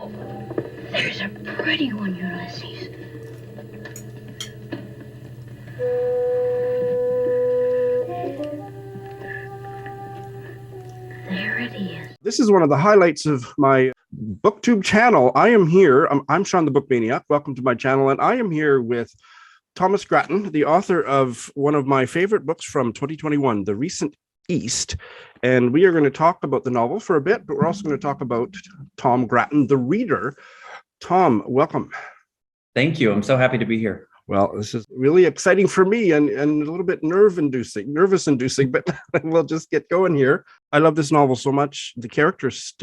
There's a pretty one, Ulysses. There it is. This is one of the highlights of my BookTube channel. I am here. I'm Shawn the Book Maniac. Welcome to my channel. And I am here with Thomas Grattan, the author of one of my favorite books from 2021, The Recent East. And we are going to talk about the novel for a bit, but we're also going to talk about Tom Grattan, the reader. Tom, welcome. Thank you. I'm so happy to be here. Well, this is really exciting for me and a little bit nervous inducing, but we'll just get going here. I love this novel so much. The characters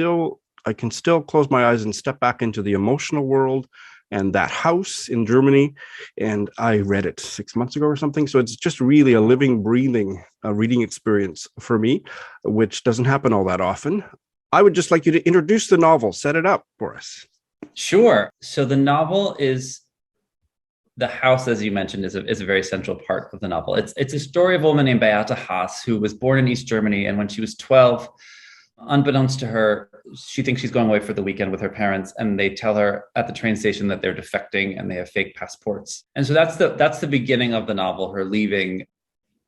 I can still close my eyes and step back into the emotional world and that house in Germany. And I read it 6 months ago or something. So it's just really a living, breathing reading experience for me, which doesn't happen all that often. I would just like you to introduce the novel, set it up for us. Sure. So the novel is, the house, as you mentioned, is a very central part of the novel. It's a story of a woman named Beate Haas, who was born in East Germany. And when she was 12, unbeknownst to her, she thinks she's going away for the weekend with her parents. And they tell her at the train station that they're defecting and they have fake passports. And so that's the beginning of the novel, her leaving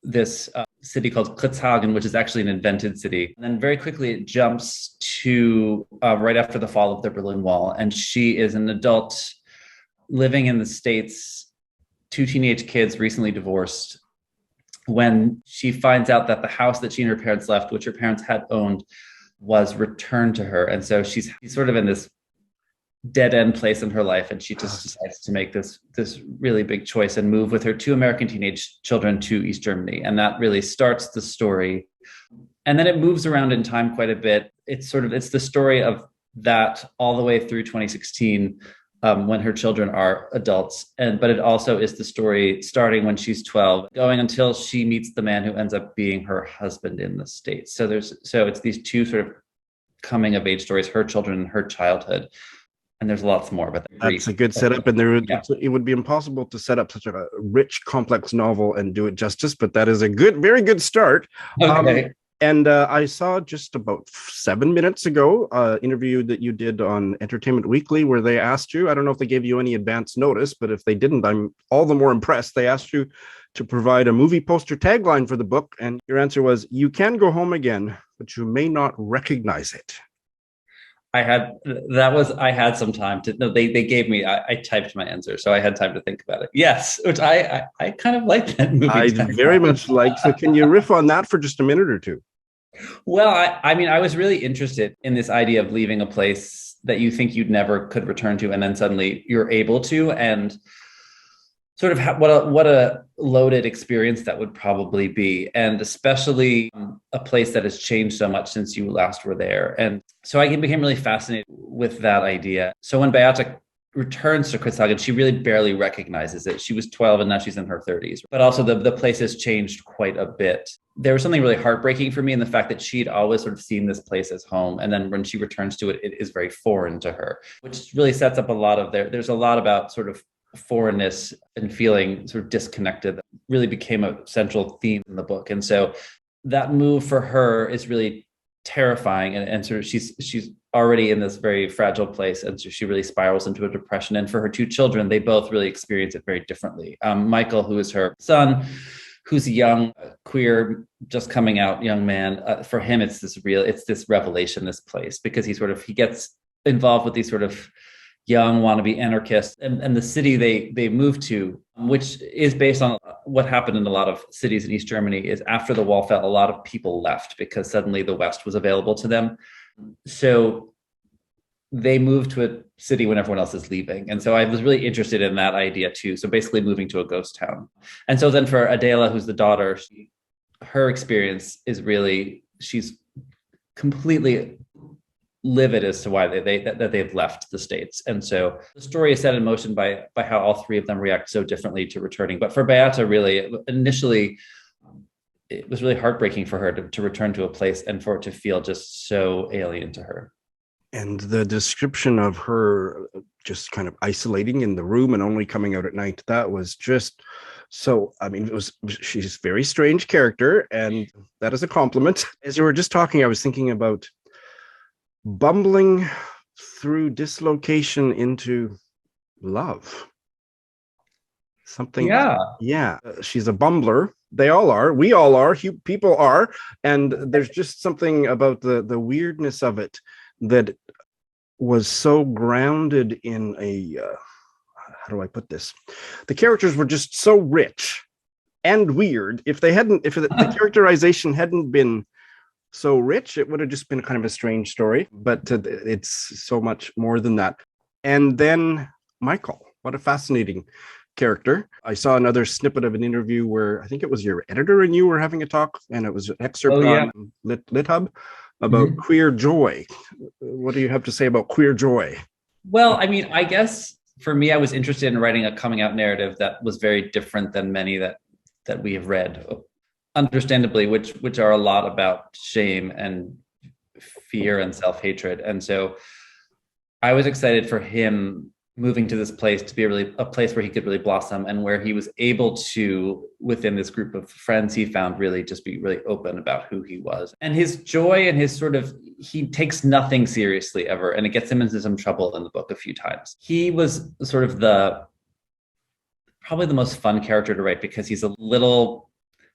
this city called Klitzhagen, which is actually an invented city. And then very quickly it jumps to right after the fall of the Berlin Wall. And she is an adult living in the States, 2 teenage kids, recently divorced, when she finds out that the house that she and her parents left, which her parents had owned, was returned to her. And so she's sort of in this dead end place in her life. And she just decides to make this really big choice and move with her 2 American teenage children to East Germany. And that really starts the story. And then it moves around in time quite a bit. It's the story of that all the way through 2016, when her children are adults. But it also is the story starting when she's 12, going until she meets the man who ends up being her husband in the States. So it's these 2 sort of coming of age stories, her children and her childhood. And there's lots more, but that's a good setup. And it would be impossible to set up such a rich, complex novel and do it justice, but that is a very good start. Okay. And I saw just about 7 minutes ago an interview that you did on Entertainment Weekly where they asked you, I don't know if they gave you any advance notice, but if they didn't, I'm all the more impressed. They asked you to provide a movie poster tagline for the book. And your answer was, "You can go home again, but you may not recognize it." I had some time to, no, they gave me, I typed my answer, so I had time to think about it. Yes, which I kind of like that movie. I very much like. So can you riff on that for just a minute or two? Well, I mean, I was really interested in this idea of leaving a place that you think you'd never could return to, and then suddenly you're able to, and sort of what a loaded experience that would probably be, and especially a place that has changed so much since you last were there. And so I became really fascinated with that idea. So when Beate returns to Klitzhagen, she really barely recognizes it. She was 12 and now she's in her 30s. But also the place has changed quite a bit. There was something really heartbreaking for me in the fact that she'd always sort of seen this place as home. And then when she returns to it, it is very foreign to her, which really sets up a lot of there's a lot about sort of foreignness and feeling sort of disconnected that really became a central theme in the book. And so that move for her is really terrifying, and sort of she's already in this very fragile place, and so she really spirals into a depression. And for her 2 children, they both really experience it very differently. Michael, who is her son, who's a young queer, just coming out young man, for him it's this revelation, this place, because he gets involved with these sort of young wannabe anarchists, and the city they moved to, which is based on what happened in a lot of cities in East Germany, is after the wall fell, a lot of people left because suddenly the West was available to them. So they moved to a city when everyone else is leaving. And so I was really interested in that idea too. So basically moving to a ghost town. And so then for Adela, who's the daughter, her experience is really, she's completely livid as to why they've left the States. And so the story is set in motion by how all 3 of them react so differently to returning. But for Beate, really, initially, it was really heartbreaking for her to return to a place and for it to feel just so alien to her. And the description of her just kind of isolating in the room and only coming out at night, that was just so, I mean, she's a very strange character, and that is a compliment. As you were just talking, I was thinking about bumbling through dislocation into love. Something. Yeah. Yeah. She's a bumbler. They all are. We all are. People are. And there's just something about the weirdness of it that was so grounded in a, how do I put this? The characters were just so rich and weird. If the characterization hadn't been so rich, it would have just been kind of a strange story. But it's so much more than that. And then Michael, what a fascinating character. I saw another snippet of an interview where I think it was your editor and you were having a talk, and it was an excerpt on LitHub about queer joy. What do you have to say about queer joy? Well, I mean, I guess for me, I was interested in writing a coming out narrative that was very different than many that we have read, understandably, which are a lot about shame and fear and self-hatred. And so I was excited for him moving to this place to be a place where he could really blossom, and where he was able to, within this group of friends he found, really just be really open about who he was. And his joy and his sort of, he takes nothing seriously ever, and it gets him into some trouble in the book a few times. He was sort of probably the most fun character to write, because he's a little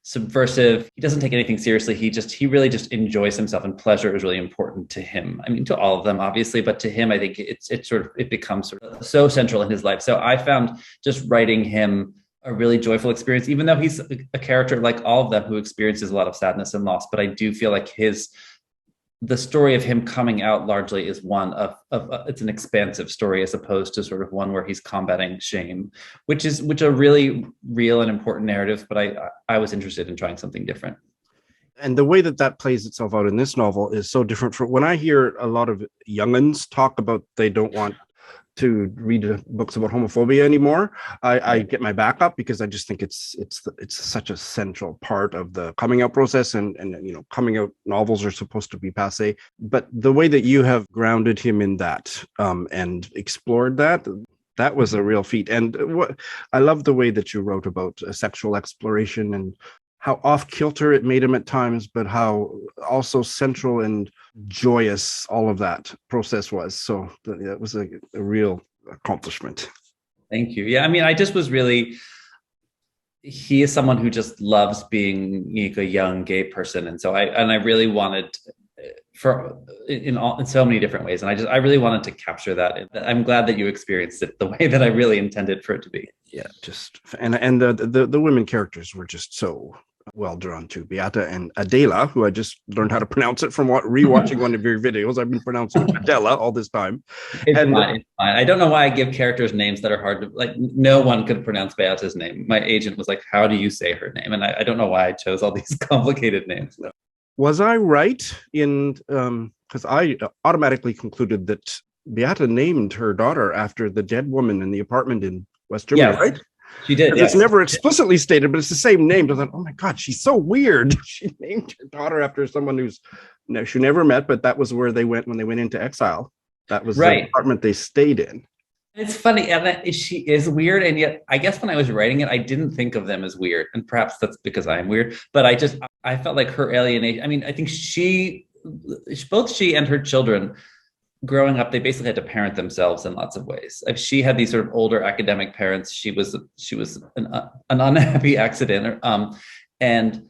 subversive. He doesn't take anything seriously. He really just enjoys himself, and pleasure is really important to him. I mean, to all of them, obviously, but to him, I think it becomes sort of so central in his life. So I found just writing him a really joyful experience, even though he's a character like all of them who experiences a lot of sadness and loss. But I do feel like the story of him coming out largely is one of it's an expansive story, as opposed to sort of one where he's combating shame, which are really real and important narratives. But I was interested in trying something different. And the way that plays itself out in this novel is so different from when I hear a lot of young'uns talk about they don't want to read books about homophobia anymore. I get my back up, because I just think it's such a central part of the coming out process, and coming out novels are supposed to be passé. But the way that you have grounded him in that and explored that was a real feat. And I love the way that you wrote about sexual exploration and how off kilter it made him at times, but how also central and joyous all of that process was. So that was a real accomplishment. Thank you. Yeah, I mean, I just was really, he is someone who just loves being a young gay person. And so I really wanted, in so many different ways. And I really wanted to capture that. I'm glad that you experienced it the way that I really intended for it to be. Yeah, and the women characters were just so well drawn too. Beata and Adela, who I just learned how to pronounce it from rewatching one of your videos. I've been pronouncing Adela all this time. It's fine. I don't know why I give characters names that are hard to, like, no one could pronounce Beata's name. My agent was like, how do you say her name? And I don't know why I chose all these complicated names. Was I right in, because I automatically concluded that Beata named her daughter after the dead woman in the apartment in West Germany, right? She did. Yes. It's never explicitly stated, but it's the same name. I thought, oh my God, she's so weird. She named her daughter after someone she never met, but that was where they went when they went into exile. That was the apartment they stayed in. It's funny, and she is weird, and yet I guess when I was writing it, I didn't think of them as weird, and perhaps that's because I am weird. But I felt like her alienation. I mean, I think both she and her children, growing up, they basically had to parent themselves in lots of ways. If she had these sort of older academic parents, she was an unhappy accident, and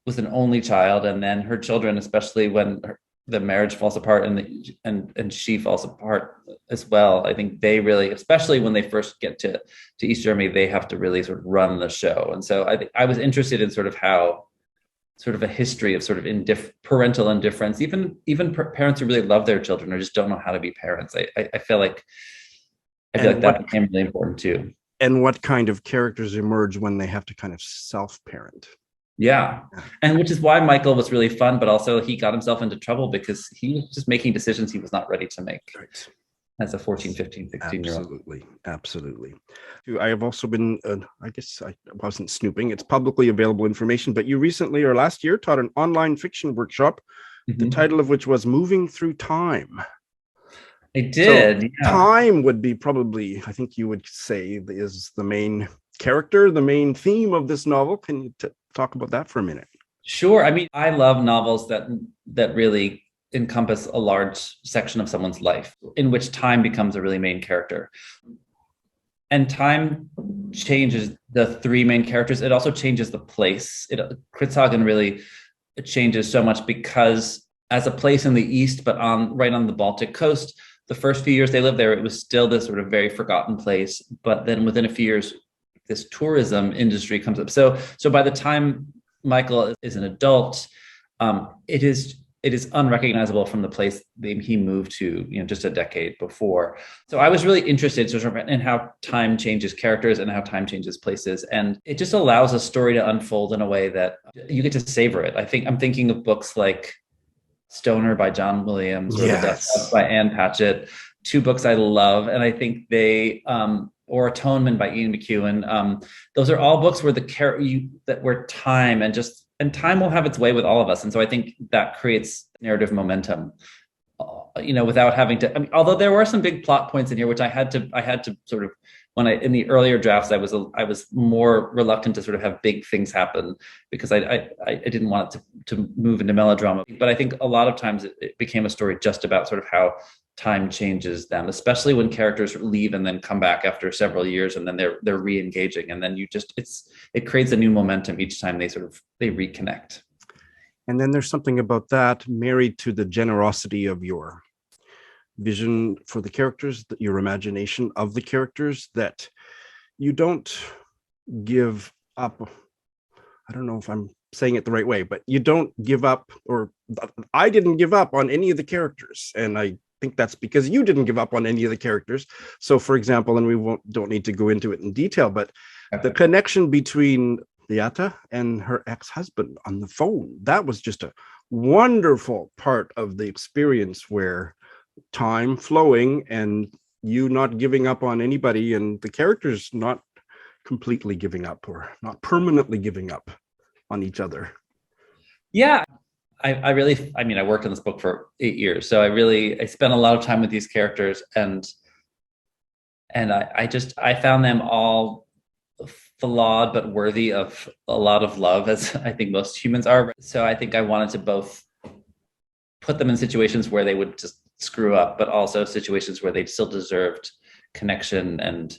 was an only child. And then her children, especially when the marriage falls apart and she falls apart as well, I think they really, especially when they first get to East Germany, they have to really sort of run the show. And so I was interested in sort of how, sort of a history of sort of parental indifference, even parents who really love their children or just don't know how to be parents. I feel like that became really important too. And what kind of characters emerge when they have to kind of self-parent. Yeah. And which is why Michael was really fun, but also he got himself into trouble because he was just making decisions he was not ready to make. Right. As a 14, 15, 16-year-old. Absolutely. I have also been, I guess I wasn't snooping, it's publicly available information, but you recently or last year taught an online fiction workshop, the title of which was Moving Through Time. I did. So time would be probably, I think you would say, is the main character, the main theme of this novel. Can you talk about that for a minute? Sure. I mean, I love novels that really encompass a large section of someone's life, in which time becomes a really main character. And time changes the three main characters. It also changes the place. Kritzhagen really changes so much because as a place in the East, but right on the Baltic coast, the first few years they lived there, it was still this sort of very forgotten place. But then within a few years, this tourism industry comes up. So by the time Michael is an adult, it is unrecognizable from the place he moved to, just a decade before. So I was really interested sort of in how time changes characters and how time changes places. And it just allows a story to unfold in a way that you get to savor it. I'm thinking of books like Stoner by John Williams or The Dust House by Anne Patchett, two books I love. And I think they, or Atonement by Ian McEwan. Those are all books where where time and time will have its way with all of us. And so I think that creates narrative momentum, without having to, although there were some big plot points in here, which I had to sort of, in the earlier drafts, I was more reluctant to sort of have big things happen because I didn't want it to move into melodrama. But I think a lot of times it became a story just about sort of how time changes them, especially when characters leave and then come back after several years and then they're re-engaging, and then it creates a new momentum each time they reconnect. And then there's something about that married to the generosity of your vision for the characters, your imagination of the characters, that you don't give up. I don't know if I'm saying it the right way, but you don't give up, or I didn't give up on any of the characters. And I think that's because you didn't give up on any of the characters. So for example, and we don't need to go into it in detail, but the connection between Beata and her ex-husband on the phone, that was just a wonderful part of the experience, where time flowing and you not giving up on anybody, and the characters not completely giving up or not permanently giving up on each other. Yeah. I worked on this book for 8 years. So I spent a lot of time with these characters, and I found them all flawed, but worthy of a lot of love, as I think most humans are. So I think I wanted to both put them in situations where they would just screw up, but also situations where they still deserved connection. And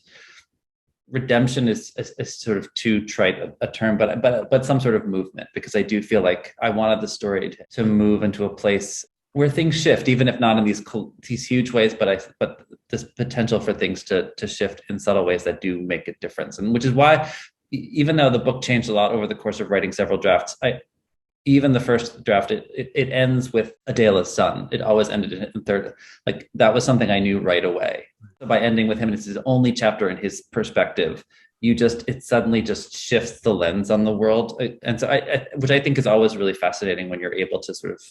redemption is sort of too trite a term, but some sort of movement, because I do feel like I wanted the story to move into a place where things shift, even if not in these huge ways, but this potential for things to shift in subtle ways that do make a difference. And which is why, even though the book changed a lot over the course of writing several drafts, even the first draft, it ends with Adela's son. It always ended in third. Like, that was something I knew right away. So by ending with him, and it's his only chapter in his perspective, it suddenly just shifts the lens on the world. And so which I think is always really fascinating, when you're able to sort of,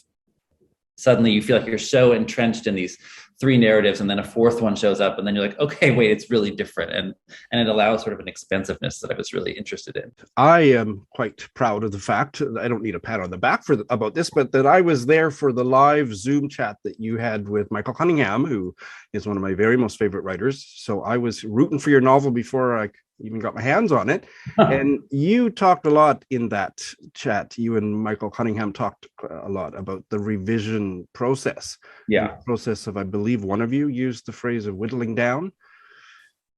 suddenly you feel like you're so entrenched in these three narratives, and then a fourth one shows up, and then you're like, okay, wait, it's really different. And it allows sort of an expansiveness that I was really interested in. I am quite proud of the fact, I don't need a pat on the back about this, but that I was there for the live Zoom chat that you had with Michael Cunningham, who is one of my very most favorite writers. So I was rooting for your novel before I even got my hands on it. And you talked a lot in that chat. You and Michael Cunningham talked a lot about the revision process. Yeah. The process of, I believe one of you used the phrase of whittling down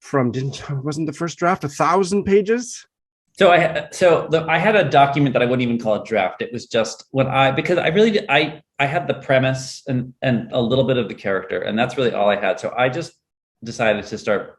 from, wasn't the first draft 1,000 pages? So I had a document that I wouldn't even call a draft. It was just because I really did, I had the premise and a little bit of the character, and that's really all I had. So I just decided to start.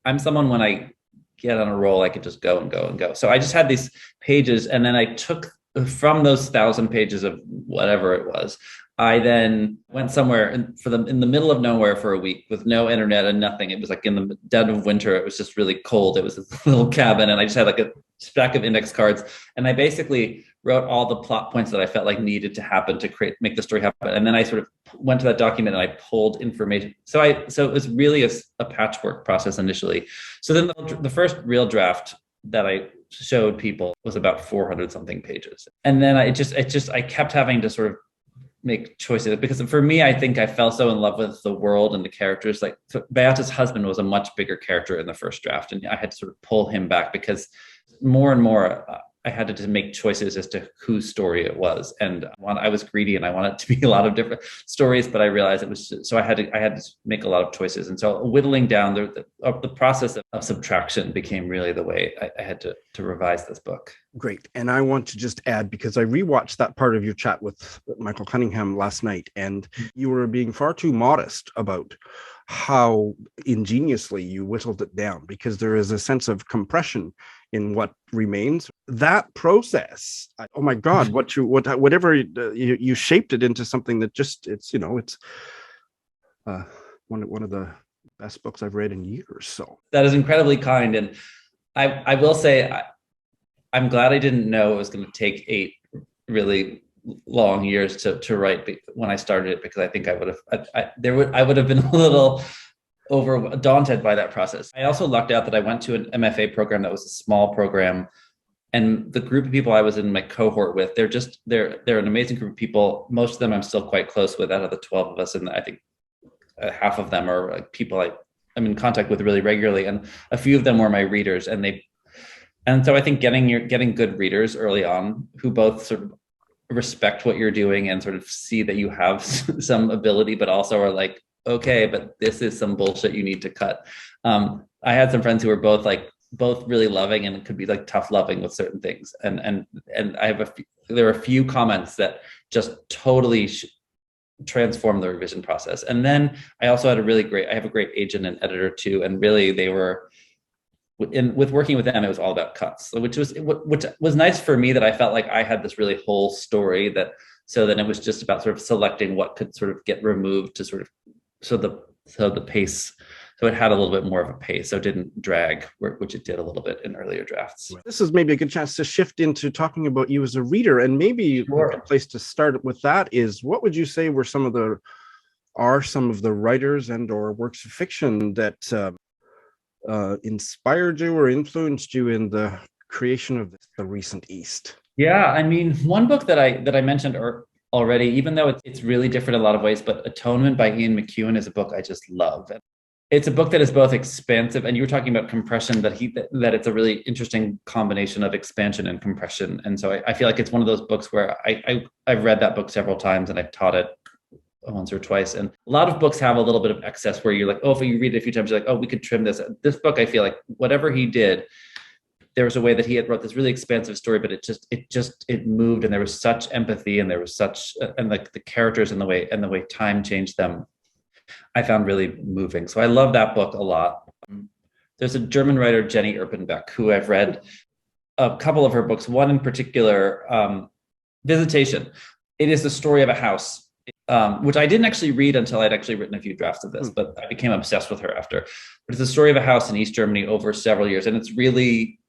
I'm someone, when I get on a roll, I could just go and go and go. So I just had these pages, and then I took from those 1,000 pages of whatever it was. I then went somewhere in the middle of nowhere for a week with no internet and nothing. It was like in the dead of winter. It was just really cold. It was this little cabin, and I just had like a stack of index cards. And I basically wrote all the plot points that I felt like needed to happen to make the story happen. And then I sort of went to that document and I pulled information. So it was really a patchwork process initially. So then the first real draft that I showed people was about 400 something pages. And then I kept having to sort of make choices, because for me, I think I fell so in love with the world and the characters. Like, Beata's husband was a much bigger character in the first draft, and I had to sort of pull him back, because more and more I had to just make choices as to whose story it was. And I was greedy and I wanted it to be a lot of different stories, but I realized it was, so I had to make a lot of choices. And so whittling down the process of subtraction became really the way I had to revise this book. Great. And I want to just add, because I rewatched that part of your chat with Michael Cunningham last night, and you were being far too modest about how ingeniously you whittled it down, because there is a sense of compression in what remains. That process, oh my God, whatever you shaped it into something that just, it's one of the best books I've read in years. So that is incredibly kind. And I will say, I'm glad I didn't know it was going to take 8 really long years to write when I started it, because I think I would have been a little daunted by that process. I also lucked out that I went to an MFA program that was a small program, and the group of people I was in my cohort with, they're an amazing group of people. Most of them I'm still quite close with out of the 12 of us, and I think half of them are like people I'm in contact with really regularly, and a few of them were my readers, and so I think getting good readers early on who both sort of respect what you're doing and sort of see that you have some ability, but also are like, okay, but this is some bullshit you need to cut. I had some friends who were both really loving and could be like tough loving with certain things. And there are a few comments that just totally transformed the revision process. And then I also had I have a great agent and editor too. And really they were, with working with them, it was all about cuts, which was nice for me, that I felt like I had this really whole story so then it was just about sort of selecting what could sort of get removed to sort of, so the pace, so it had a little bit more of a pace, so it didn't drag, which it did a little bit in earlier drafts. This is maybe a good chance to shift into talking about you as a reader, and maybe Sure. A place to start with that is, what would you say were some of the writers and or works of fiction that inspired you or influenced you in the creation of the recent East? Yeah, I mean, one book that I mentioned already, even though it's really different in a lot of ways, but Atonement by Ian McEwan is a book I just love. It's a book that is both expansive, and you were talking about compression, that it's a really interesting combination of expansion and compression. And so I feel like it's one of those books where I've read that book several times and I've taught it once or twice. And a lot of books have a little bit of excess where you're like, oh, if you read it a few times, you're like, oh, we could trim this. This book, I feel like whatever he did, there was a way that he had wrote this really expansive story, but it moved, and there was such empathy, and there was such, and like the characters and the way time changed them, I found really moving. So I love that book a lot. There's a German writer, Jenny Erpenbeck, who I've read a couple of her books. One in particular, Visitation. It is the story of a house, which I didn't actually read until I'd actually written a few drafts of this, but I became obsessed with her after. But it's the story of a house in East Germany over several years, and it's really,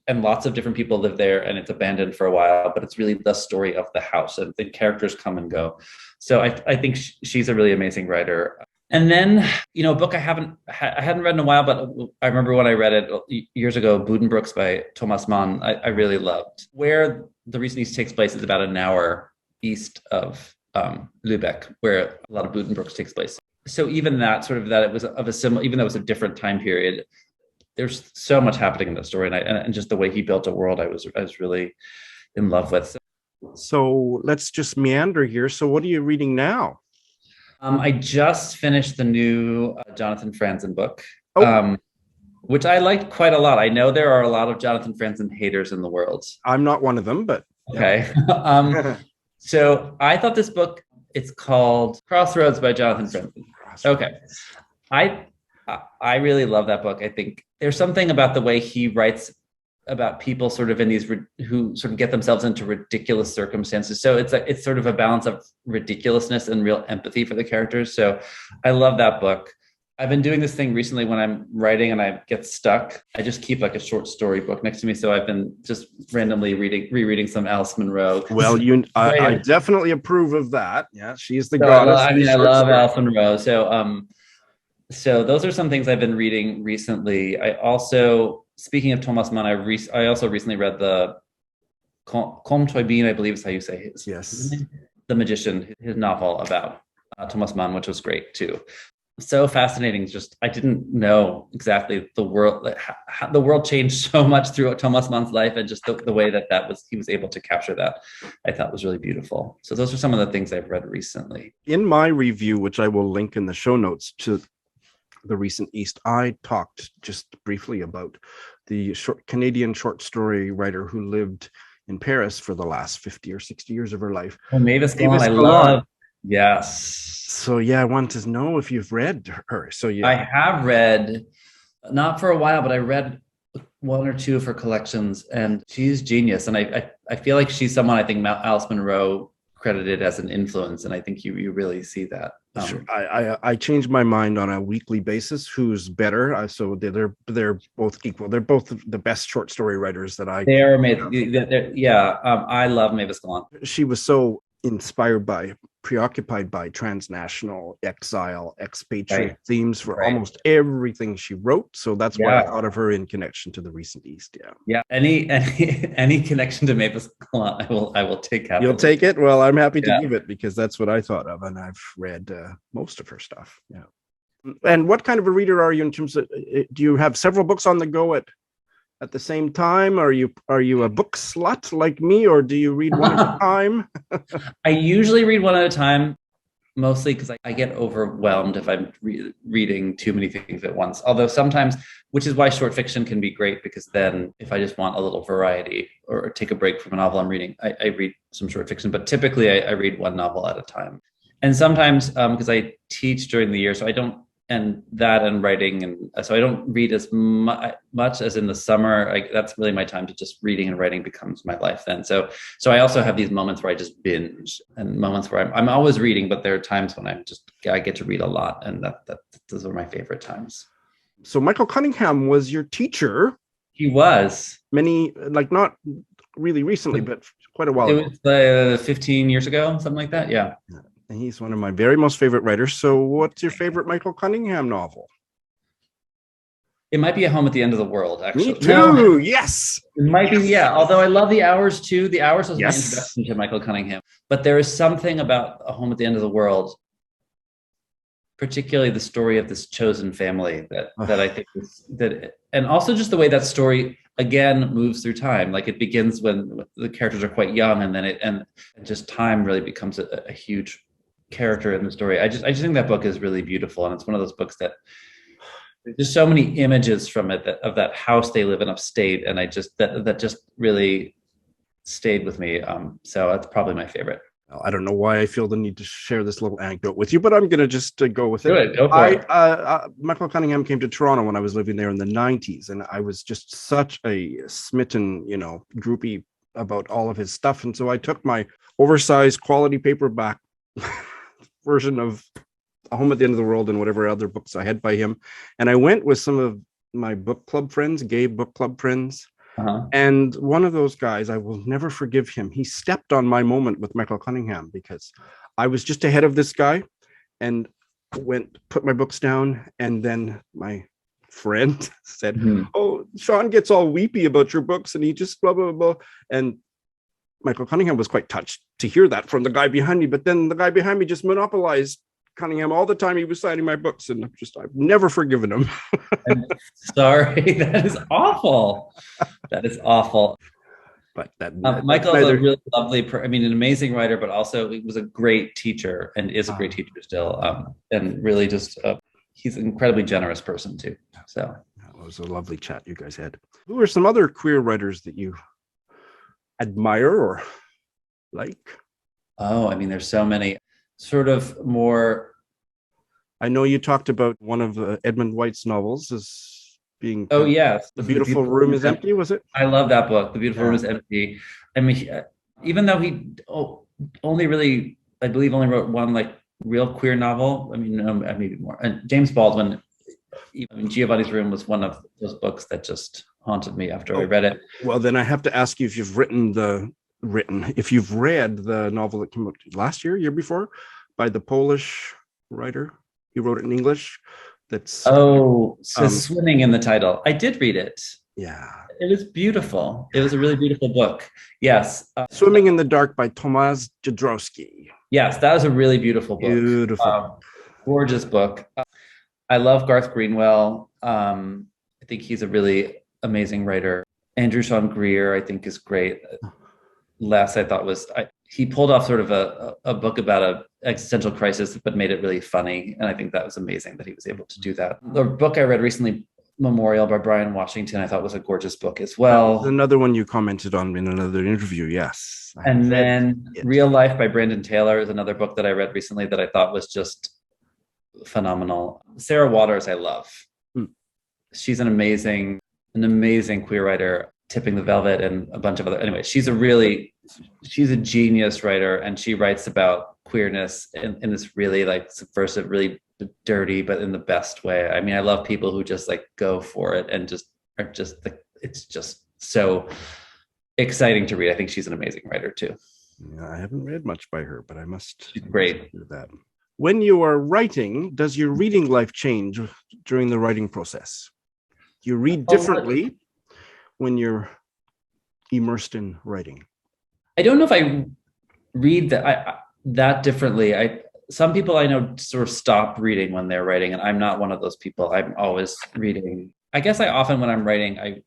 and lots of different people live there, and it's abandoned for a while, but it's really the story of the house, and the characters come and go. So I think she's a really amazing writer. And then, a book I hadn't read in a while, but I remember when I read it years ago, Buddenbrooks by Thomas Mann, I really loved. Where the recent East takes place is about an hour east of Lübeck, where a lot of Buddenbrooks takes place. So even that it was of a similar, even though it was a different time period, there's so much happening in the story, and just the way he built a world, I was really in love with. So let's just meander here. So what are you reading now? I just finished the new Jonathan Franzen book, Oh. Which I liked quite a lot. I know there are a lot of Jonathan Franzen haters in the world. I'm not one of them, but okay. Yeah. So I thought this book, it's called Crossroads by Jonathan Franzen. Okay. I really love that book. I think there's something about the way he writes about people sort of in these who sort of get themselves into ridiculous circumstances. So it's sort of a balance of ridiculousness and real empathy for the characters. So I love that book. I've been doing this thing recently when I'm writing and I get stuck. I just keep like a short story book next to me. So I've been just randomly rereading some Alice Munro. Well, I definitely approve of that. Yeah, she's the goddess. I love Alice Munro. So those are some things I've been reading recently. I also, speaking of Thomas Mann, I also recently read the Colm Tóibín, I believe is how you say his. Yes. The Magician, his novel about Thomas Mann, which was great too. so fascinating. Just I didn't know exactly the world, like, how the world changed so much through Thomas Mann's life, and just the way that he was able to capture that, I thought was really beautiful. So those are some of the things I've read recently. In my review, which I will link in the show notes to the recent East, I talked just briefly about the Canadian short story writer who lived in Paris for the last 50 or 60 years of her life. Oh, Mavis Gallant, I Gallant. love. Yes. So yeah, I want to know if you've read her. So yeah, I have read, not for a while, but I read one or two of her collections, and she's genius. And I feel like she's someone I think Alice Munro credited as an influence, and I think you really see that. Sure. I change my mind on a weekly basis. Who's better? So they're both equal. They're both the best short story writers that I. They're amazing. Yeah, I love Mavis Gallant. She was so preoccupied by transnational exile, expatriate themes for almost everything she wrote. So that's why I thought of her in connection to the recent East. Yeah. Any connection to Mavis Gallant, I will take. You'll take it. Well, I'm happy to give it, because that's what I thought of, and I've read most of her stuff. Yeah. And what kind of a reader are you in terms of? Do you have several books on the go at the same time? Are you a book slut like me, or do you read one at a time? I usually read one at a time, mostly because I get overwhelmed if I'm reading too many things at once. Although sometimes, which is why short fiction can be great, because then if I just want a little variety or take a break from a novel I'm reading, I read some short fiction. But typically I read one novel at a time. And sometimes because I teach during the year, so I don't, and writing, and so I don't read as much as in the summer. That's really my time to just reading, and writing becomes my life then. So I also have these moments where I just binge, and moments where I'm always reading, but there are times when I get to read a lot, and those are my favorite times. So Michael Cunningham was your teacher. He was. Not really recently, but quite a while ago. It was 15 years ago, something like that. Yeah. And he's one of my very most favorite writers. So what's your favorite Michael Cunningham novel? It might be A Home at the End of the World, actually. Me too. Yes. It might be, yeah. Although I love The Hours too. The Hours was my introduction to Michael Cunningham. But there is something about A Home at the End of the World, particularly the story of this chosen family that I think and also just the way that story again moves through time. Like it begins when the characters are quite young, and then and just time really becomes a huge character in the story. I just think that book is really beautiful, and it's one of those books that there's so many images from it of that house they live in upstate, and that just really stayed with me. So that's probably my favorite. I don't know why I feel the need to share this little anecdote with you, but I'm going to just go with it. Good, go for it. Michael Cunningham came to Toronto when I was living there in the 90s, and I was just such a smitten, groupie about all of his stuff. And so I took my oversized quality paperback version of A Home at the End of the World and whatever other books I had by him, and I went with some of my book club friends, gay book club friends. And one of those guys, I will never forgive him. He stepped on my moment with Michael Cunningham, because I was just ahead of this guy and put my books down. And then my friend said, "Oh, Shawn gets all weepy about your books, and he just blah, blah, blah." And Michael Cunningham was quite touched to hear that from the guy behind me. But then the guy behind me just monopolized Cunningham all the time. He was signing my books, and I've never forgiven him. I'm sorry. That is awful. That is awful. But Michael is a really lovely, an amazing writer, but also he was a great teacher, and is a great teacher still. And really just, he's an incredibly generous person too. So it was a lovely chat you guys had. Who are some other queer writers that you admire or like? Oh, there's so many. Sort of more. I know you talked about one of Edmund White's novels as being. Oh yes, The Beautiful Room is Empty. Was it? I love that book. The Beautiful Room is Empty. Even though he only really, I believe, only wrote one real queer novel. Maybe more. And James Baldwin. Giovanni's Room was one of those books that just haunted me after I read it. Well, then I have to ask you if you've if you've read the novel that came out last year before, by the Polish writer. He wrote it in English. That's swimming in the title. I did read it. Yeah, it was beautiful. It was a really beautiful book. Yes, Swimming in the Dark by Tomasz Jedrowski. Yes, that was a really beautiful book. Beautiful, gorgeous book. I love Garth Greenwell. I think he's a really amazing writer. Andrew Sean Greer, I think, is great. Last I thought was he pulled off sort of a book about a existential crisis, but made it really funny. And I think that was amazing that he was able to do that. The book I read recently, Memorial by Brian Washington, I thought was a gorgeous book as well. Another one you commented on in another interview, yes. And then Real Life by Brandon Taylor is another book that I read recently that I thought was just phenomenal. Sarah Waters, I love. She's an amazing queer writer, Tipping the Velvet and a bunch of other, anyway, she's a genius writer, and she writes about queerness in this really like subversive, really dirty, but in the best way. I mean, I love people who just like go for it and just are just like, it's just so exciting to read. I think she's an amazing writer too. Yeah, I haven't read much by her, but I must. She's great. Do that. When you are writing, does your reading life change during the writing process? Do you read differently when you're immersed in writing? I don't know if I read that differently. Some people I know sort of stop reading when they're writing, and I'm not one of those people. I'm always reading. I guess I often, when I'm writing,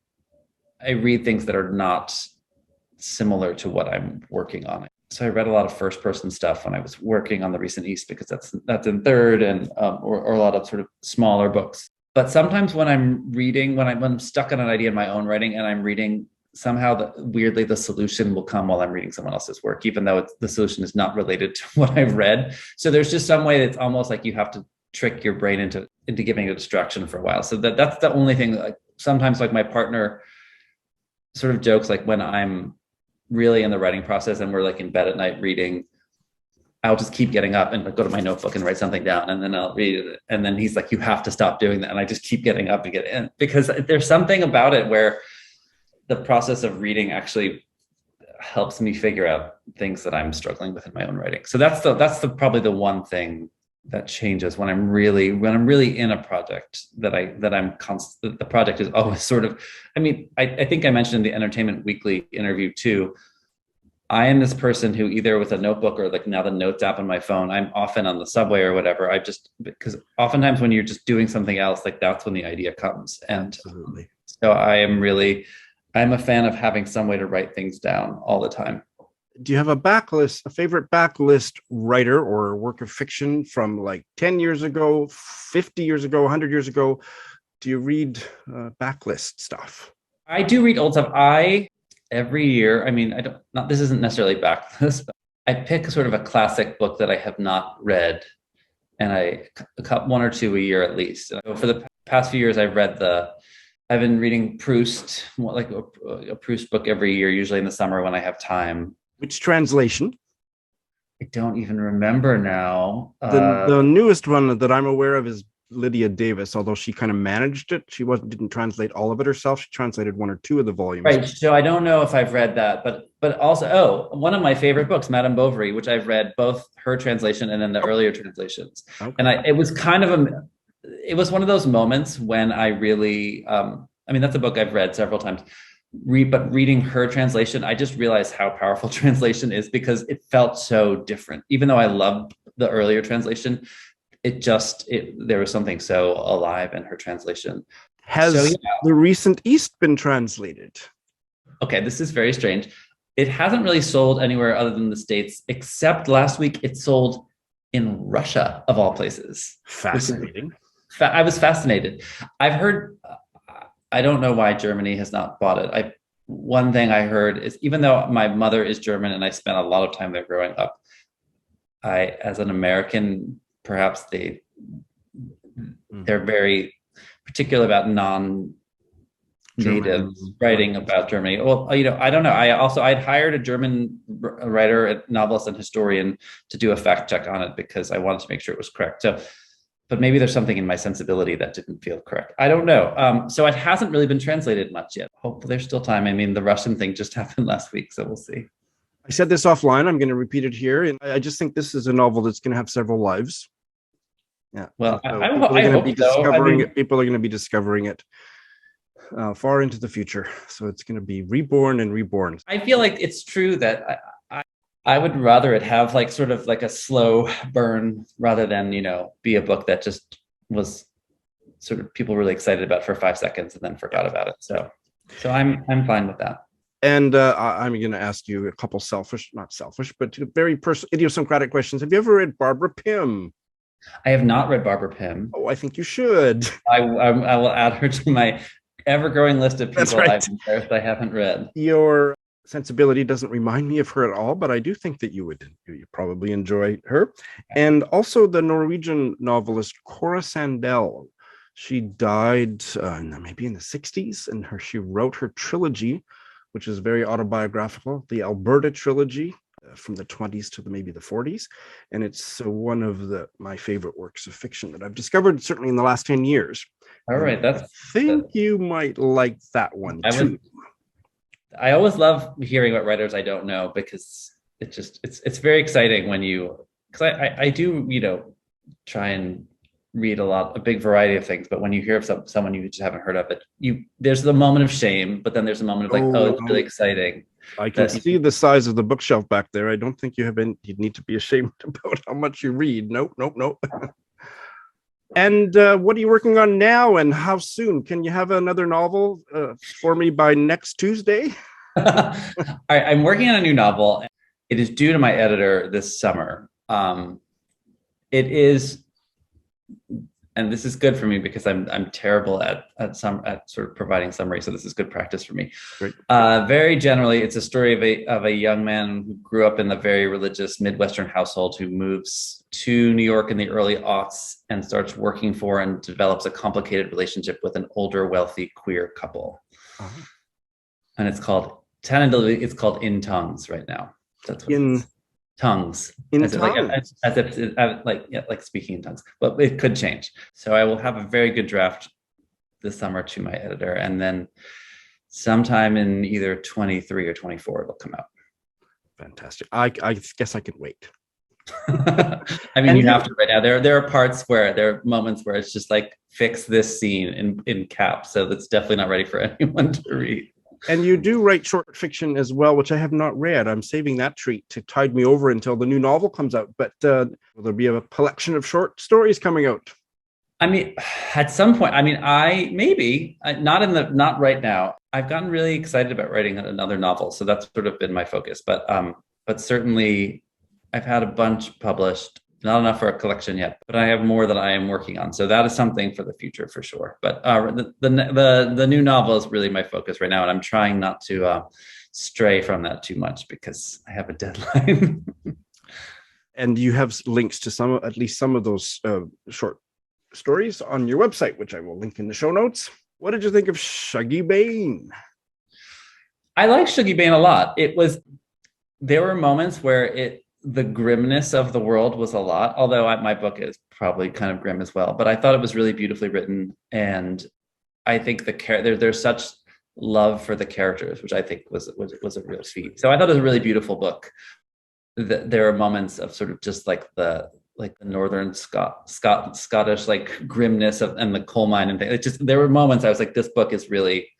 I read things that are not similar to what I'm working on. So I read a lot of first person stuff when I was working on the recent East, because that's in third, and or a lot of sort of smaller books. But sometimes when I'm reading, when I'm stuck on an idea in my own writing and I'm reading, somehow weirdly the solution will come while I'm reading someone else's work, even though the solution is not related to what I've read. So there's just some way that's almost like you have to trick your brain into giving a distraction for a while. So that's the only thing. Like sometimes, like my partner sort of jokes, like when I'm really in the writing process and we're like in bed at night reading, I'll just keep getting up and go to my notebook and write something down, and then I'll read it. And then he's like, you have to stop doing that. And I just keep getting up and get in, because there's something about it where the process of reading actually helps me figure out things that I'm struggling with in my own writing. So that's probably the one thing that changes when I'm really in a project the project is always sort of, I mean, I think I mentioned in the Entertainment Weekly interview too, I am this person who either with a notebook or like now the notes app on my phone, I'm often on the subway or whatever. Because oftentimes when you're just doing something else, like that's when the idea comes. And Absolutely. So I'm a fan of having some way to write things down all the time. Do you have a favorite backlist writer or work of fiction from like 10 years ago, 50 years ago, 100 years ago? Do you read backlist stuff? I do read old stuff. Every year, I mean, this isn't necessarily backlist, but I pick sort of a classic book that I have not read, and I cut one or two a year at least. And for the past few years, I've been reading Proust, like a Proust book every year, usually in the summer when I have time. Which translation? I don't even remember now. The newest one that I'm aware of is Lydia Davis, although she kind of managed it. She didn't translate all of it herself. She translated one or two of the volumes. Right. So I don't know if I've read that, but also, one of my favorite books, Madame Bovary, which I've read both her translation and then the earlier translations. Okay. And it was kind of it was one of those moments when I really, that's a book I've read several times. But reading her translation, I just realized how powerful translation is, because it felt so different. Even though I loved the earlier translation, there was something so alive in her translation. Has the recent East been translated? Okay, this is very strange. It hasn't really sold anywhere other than the States, except last week it sold in Russia, of all places. Fascinating. I was fascinated. I've heard, I don't know why Germany has not bought it. One thing I heard is, even though my mother is German and I spent a lot of time there growing up, as an American, perhaps they're very particular about non-native writing about Germany. Well, I don't know. I'd hired a German writer, a novelist, and historian to do a fact check on it, because I wanted to make sure it was correct. So, but maybe there's something in my sensibility that didn't feel correct. I don't know. So it hasn't really been translated much yet. Hopefully there's still time. I mean, the Russian thing just happened last week, so we'll see. I said this offline. I'm going to repeat it here. And I just think this is a novel that's going to have several lives. Yeah. Well, so I hope so. People are going to be discovering it far into the future. So it's going to be reborn and reborn. I feel like it's true that I would rather it have like sort of like a slow burn rather than, be a book that just was sort of people really excited about for 5 seconds and then forgot about it. So I'm fine with that. And I'm going to ask you a couple not selfish, but very idiosyncratic questions. Have you ever read Barbara Pym? I have not read Barbara Pym. Oh, I think you should. I will add her to my ever-growing list of people I haven't read. Your sensibility doesn't remind me of her at all, but I do think that you probably enjoy her. And also the Norwegian novelist Cora Sandell. She died maybe in the 60s, and she wrote her trilogy, which is very autobiographical, the Alberta trilogy, from the 20s to maybe the 40s. And it's one of my favorite works of fiction that I've discovered, certainly in the last 10 years. All right. I think you might like that one too. I always love hearing about writers I don't know, because it's very exciting when because I do, try and read a big variety of things, but when you hear of someone you just haven't heard of it, there's the moment of shame, but then there's a moment of it's really exciting. I can see the size of the bookshelf back there. I don't think you'd need to be ashamed about how much you read. Nope. And what are you working on now, and how soon? Can you have another novel for me by next Tuesday? I'm working on a new novel. It is due to my editor this summer. It is, and this is good for me because I'm terrible at sort of providing summary. So this is good practice for me. Great. Very generally, it's a story of a young man who grew up in the very religious Midwestern household, who moves to New York in the early aughts and starts working for and develops a complicated relationship with an older, wealthy queer couple. Uh-huh. And it's called In Tongues right now. That's what it is. Tongues. In tongues. As if like speaking in tongues, but it could change. So I will have a very good draft this summer to my editor, and then sometime in either 23 or 24 it'll come out. Fantastic. I guess I can wait. I mean, you have to right now. There are moments where it's just like, fix this scene in caps, so that's definitely not ready for anyone to read. And you do write short fiction as well, which I have not read. I'm saving that treat to tide me over until the new novel comes out. But will there be a collection of short stories coming out? I mean, at some point. I mean, not right now. I've gotten really excited about writing another novel, so that's sort of been my focus. But certainly, I've had a bunch published. Not enough for a collection yet, but I have more that I am working on. So that is something for the future for sure. But the new novel is really my focus right now, and I'm trying not to stray from that too much because I have a deadline. And you have links to at least some of those short stories on your website, which I will link in the show notes. What did you think of Tóibín? I like Tóibín a lot. There were moments where the grimness of the world was a lot, although my book is probably kind of grim as well, but I thought it was really beautifully written. And I think there's such love for the characters, which I think was a real feat. So I thought it was a really beautiful book. There are moments of sort of just like the northern Scottish like grimness and the coal mine and things. There were moments I was like, this book is really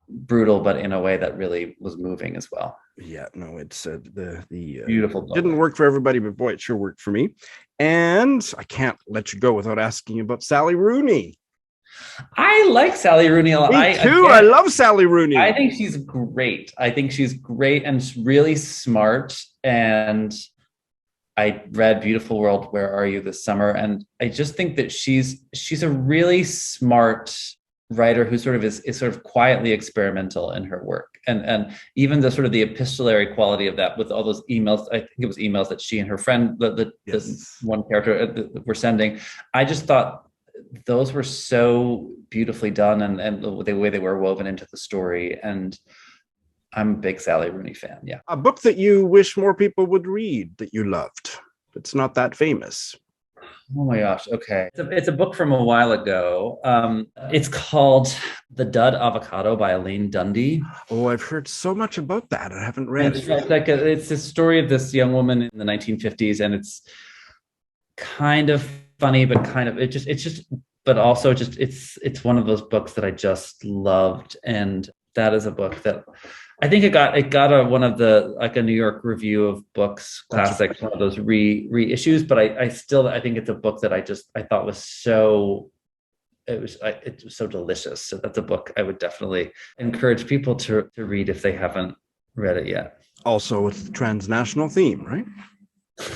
brutal, but in a way that really was moving as well. Yeah, no, it's the beautiful book. Didn't work for everybody, but boy, it sure worked for me. And I can't let you go without asking you about Sally Rooney. I like Sally Rooney a lot. Me too. I love Sally Rooney. I think she's great. And really smart. And I read Beautiful World, Where Are You this summer, and I just think that she's a really smart writer who sort of is sort of quietly experimental in her work, and even the sort of the epistolary quality of that with all those emails. I think it was emails that she and her friend, the one character, were sending. I just thought those were so beautifully done, and the way they were woven into the story. And I'm a big Sally Rooney fan. Yeah, a book that you wish more people would read that you loved. It's not that famous. Oh my gosh. Okay. It's a book from a while ago. It's called The Dud Avocado by Elaine Dundee. Oh, I've heheard so much about that. I haven't read it. It's a story of this young woman in the 1950s, and it's kind of funny, but it's one of those books that I just loved. And that is a book that I think it got a New York Review of Books classic, one of those reissues. But I think it's a book that I thought was so it was so delicious. So that's a book I would definitely encourage people to read if they haven't read it yet. Also with the transnational theme, right?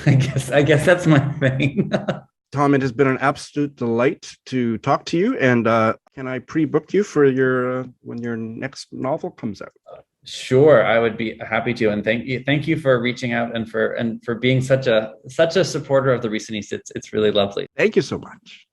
I guess that's my thing. Tom, it has been an absolute delight to talk to you. And can I pre-book you for your when your next novel comes out? Sure, I would be happy to. And thank you for reaching out and for being such a supporter of the Recent East. It's really lovely. Thank you so much.